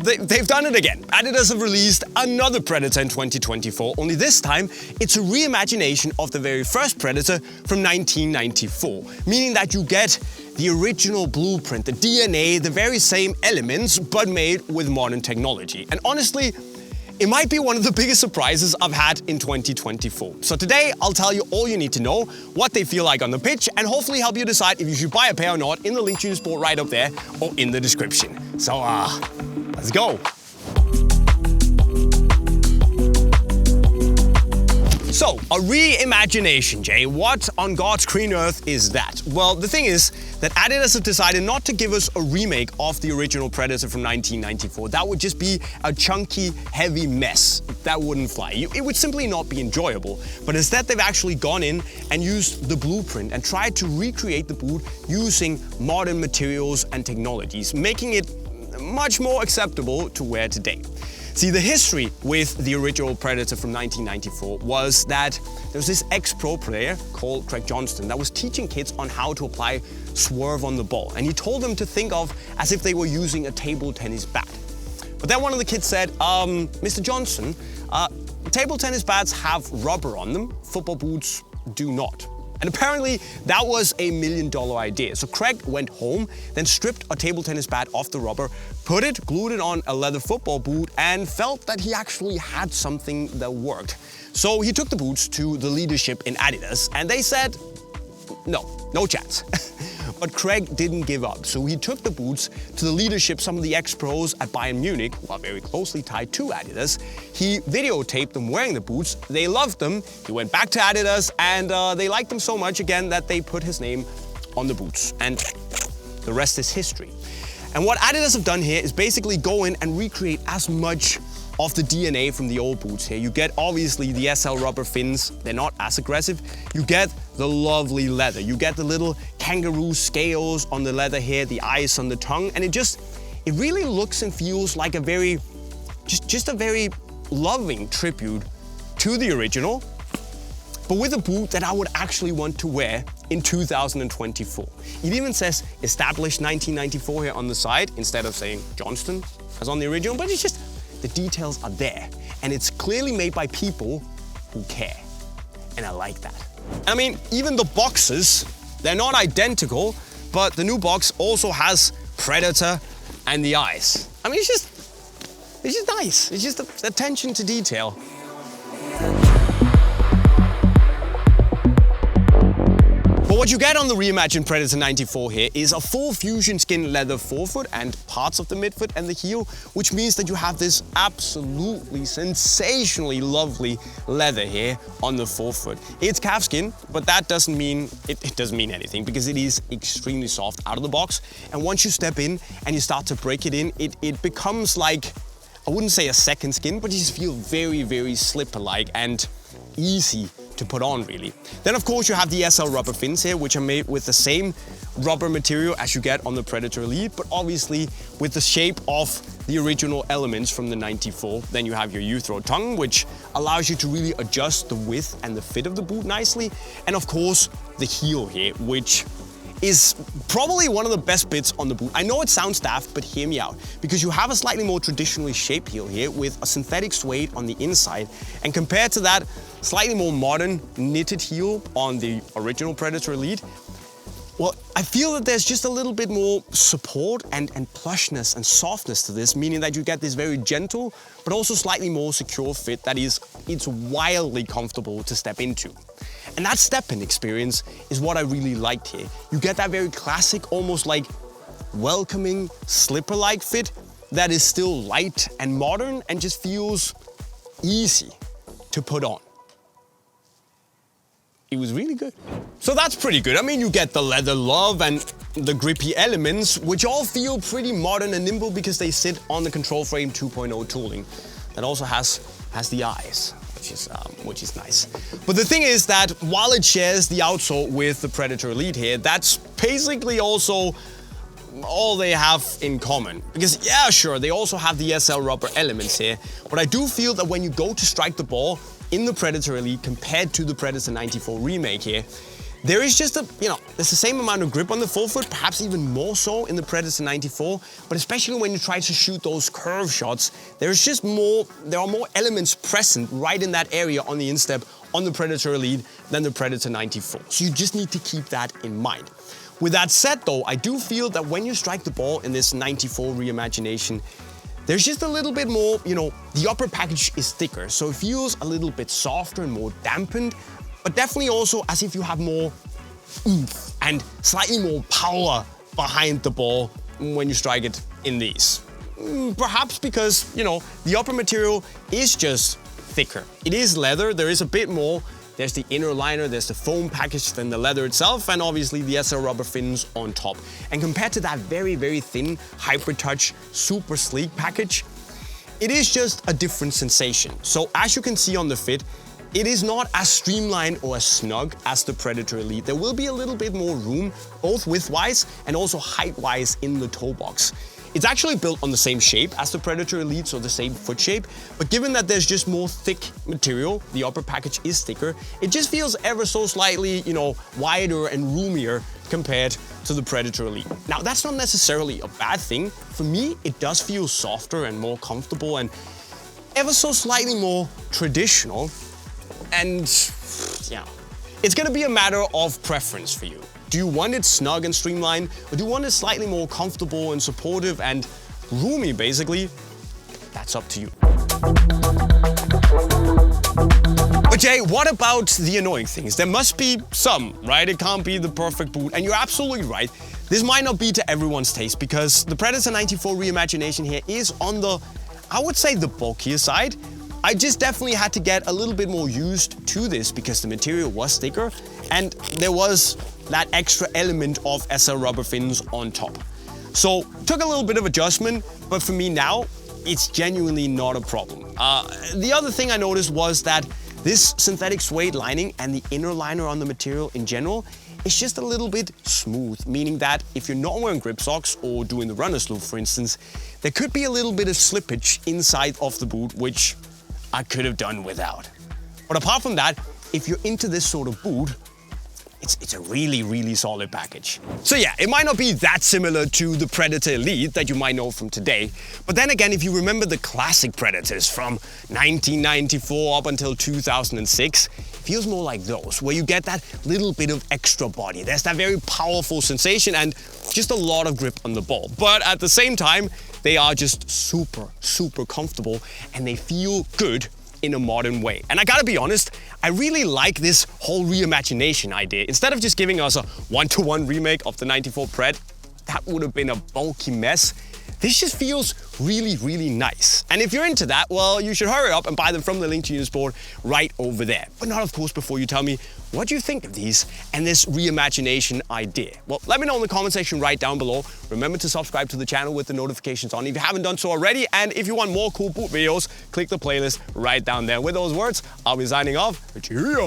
they've done it again. Adidas have released another Predator in 2024, only this time it's a reimagination of the very first Predator from 1994, meaning that you get the original blueprint, the DNA, the very same elements, but made with modern technology. And honestly, it might be one of the biggest surprises I've had in 2024. So today, I'll tell you all you need to know, what they feel like on the pitch, and hopefully help you decide if you should buy a pair or not in the link to Unisport right up there or in the description. So, let's go. So, a reimagination, Jay. What on God's green earth is that? Well, the thing is that Adidas have decided not to give us a remake of the original Predator from 1994. That would just be a chunky, heavy mess. That wouldn't fly. It would simply not be enjoyable. But instead, they've actually gone in and used the blueprint and tried to recreate the boot using modern materials and technologies, making it much more acceptable to wear today. See, the history with the original Predator from 1994 was that there was this ex-pro player called Craig Johnston that was teaching kids on how to apply swerve on the ball. And he told them to think of as if they were using a table tennis bat. But then one of the kids said, Mr. Johnson, table tennis bats have rubber on them, football boots do not. And apparently that was a $1 million idea. So Craig went home, then stripped a table tennis bat off the rubber, put it, glued it on a leather football boot, and felt that he actually had something that worked. So he took the boots to the leadership in Adidas, and they said, no chance. But Craig didn't give up, so he took the boots to the leadership, some of the ex-pros at Bayern Munich, while very closely tied to Adidas. He videotaped them wearing the boots, they loved them, he went back to Adidas, and they liked them so much again that they put his name on the boots. And the rest is history. And what Adidas have done here is basically go in and recreate as much of the DNA from the old boots here. You get obviously the SL rubber fins, they're not as aggressive. You get the lovely leather. You get the little kangaroo scales on the leather here, the eyes on the tongue, and it really looks and feels like a very, just a very loving tribute to the original, but with a boot that I would actually want to wear in 2024. It even says established 1994 here on the side instead of saying Johnston as on the original, but it's just, the details are there, and it's clearly made by people who care, and I like that. I mean, even the boxes, they're not identical, but the new box also has Predator and the eyes. I mean, it's just nice. It's just the attention to detail. But what you get on the reimagined Predator 94 here is a full fusion skin leather forefoot and parts of the midfoot and the heel, which means that you have this absolutely sensationally lovely leather here on the forefoot. It's calfskin, but that doesn't mean, it doesn't mean anything because it is extremely soft out of the box. And once you step in and you start to break it in, it becomes like, I wouldn't say a second skin, but you just feel very, very slipper-like and easy to put on, really. Then of course you have the SL rubber fins here, which are made with the same rubber material as you get on the Predator Elite, but obviously with the shape of the original elements from the 94. Then you have your U-throw tongue, which allows you to really adjust the width and the fit of the boot nicely. And of course the heel here, which is probably one of the best bits on the boot. I know it sounds daft, but hear me out, because you have a slightly more traditionally shaped heel here with a synthetic suede on the inside, and compared to that slightly more modern knitted heel on the original Predator Elite, well, I feel that there's just a little bit more support and plushness and softness to this, meaning that you get this very gentle, but also slightly more secure fit that it's wildly comfortable to step into. And that step-in experience is what I really liked here. You get that very classic, almost like welcoming, slipper-like fit that is still light and modern and just feels easy to put on. It was really good. So that's pretty good. I mean, you get the leather love and the grippy elements, which all feel pretty modern and nimble because they sit on the Control Frame 2.0 tooling. That also has the eyes, which is nice. But the thing is that while it shares the outsole with the Predator Elite here, that's basically also all they have in common. Because yeah, sure, they also have the SL rubber elements here, but I do feel that when you go to strike the ball in the Predator Elite compared to the Predator 94 remake here, There is just there's the same amount of grip on the forefoot, perhaps even more so in the Predator 94, but especially when you try to shoot those curve shots, there are more elements present right in that area on the instep on the Predator Elite than the Predator 94. So you just need to keep that in mind. With that said though, I do feel that when you strike the ball in this 94 reimagination, there's just a little bit more, the upper package is thicker, so it feels a little bit softer and more dampened, but definitely also as if you have more oomph and slightly more power behind the ball when you strike it in these. Perhaps because, the upper material is just thicker. It is leather, there is a bit more. There's the inner liner, there's the foam package, then the leather itself, and obviously the SL rubber fins on top. And compared to that very, very thin Hybrid Touch super sleek package, it is just a different sensation. So as you can see on the fit, it is not as streamlined or as snug as the Predator Elite. There will be a little bit more room, both width-wise and also height-wise in the toe box. It's actually built on the same shape as the Predator Elite, so the same foot shape, but given that there's just more thick material, the upper package is thicker, it just feels ever so slightly, wider and roomier compared to the Predator Elite. Now, that's not necessarily a bad thing. For me, it does feel softer and more comfortable and ever so slightly more traditional. And it's gonna be a matter of preference for you. Do you want it snug and streamlined, or do you want it slightly more comfortable and supportive and roomy, basically? That's up to you. But Jay, what about the annoying things? There must be some, right? It can't be the perfect boot, and you're absolutely right. This might not be to everyone's taste, because the Predator 94 reimagination here is on the, I would say, the bulkier side. I just definitely had to get a little bit more used to this because the material was thicker and there was that extra element of SL rubber fins on top. So took a little bit of adjustment, but for me now, it's genuinely not a problem. The other thing I noticed was that this synthetic suede lining and the inner liner on the material in general is just a little bit smooth, meaning that if you're not wearing grip socks or doing the runner's loop, for instance, there could be a little bit of slippage inside of the boot, which I could have done without. But apart from that, if you're into this sort of boot, it's a really, really solid package. So yeah, it might not be that similar to the Predator Elite that you might know from today, but then again, if you remember the classic Predators from 1994 up until 2006, it feels more like those, where you get that little bit of extra body. There's that very powerful sensation and just a lot of grip on the ball. But at the same time, they are just super, super comfortable and they feel good in a modern way. And I gotta be honest, I really like this whole reimagination idea. Instead of just giving us a one-to-one remake of the 94 Pred, that would have been a bulky mess. This just feels really, really nice. And if you're into that, well, you should hurry up and buy them from the link to Unisport right over there. But not, of course, before you tell me what you think of these and this reimagination idea. Well, let me know in the comment section right down below. Remember to subscribe to the channel with the notifications on if you haven't done so already. And if you want more cool boot videos, click the playlist right down there. With those words, I'll be signing off. Cheerio!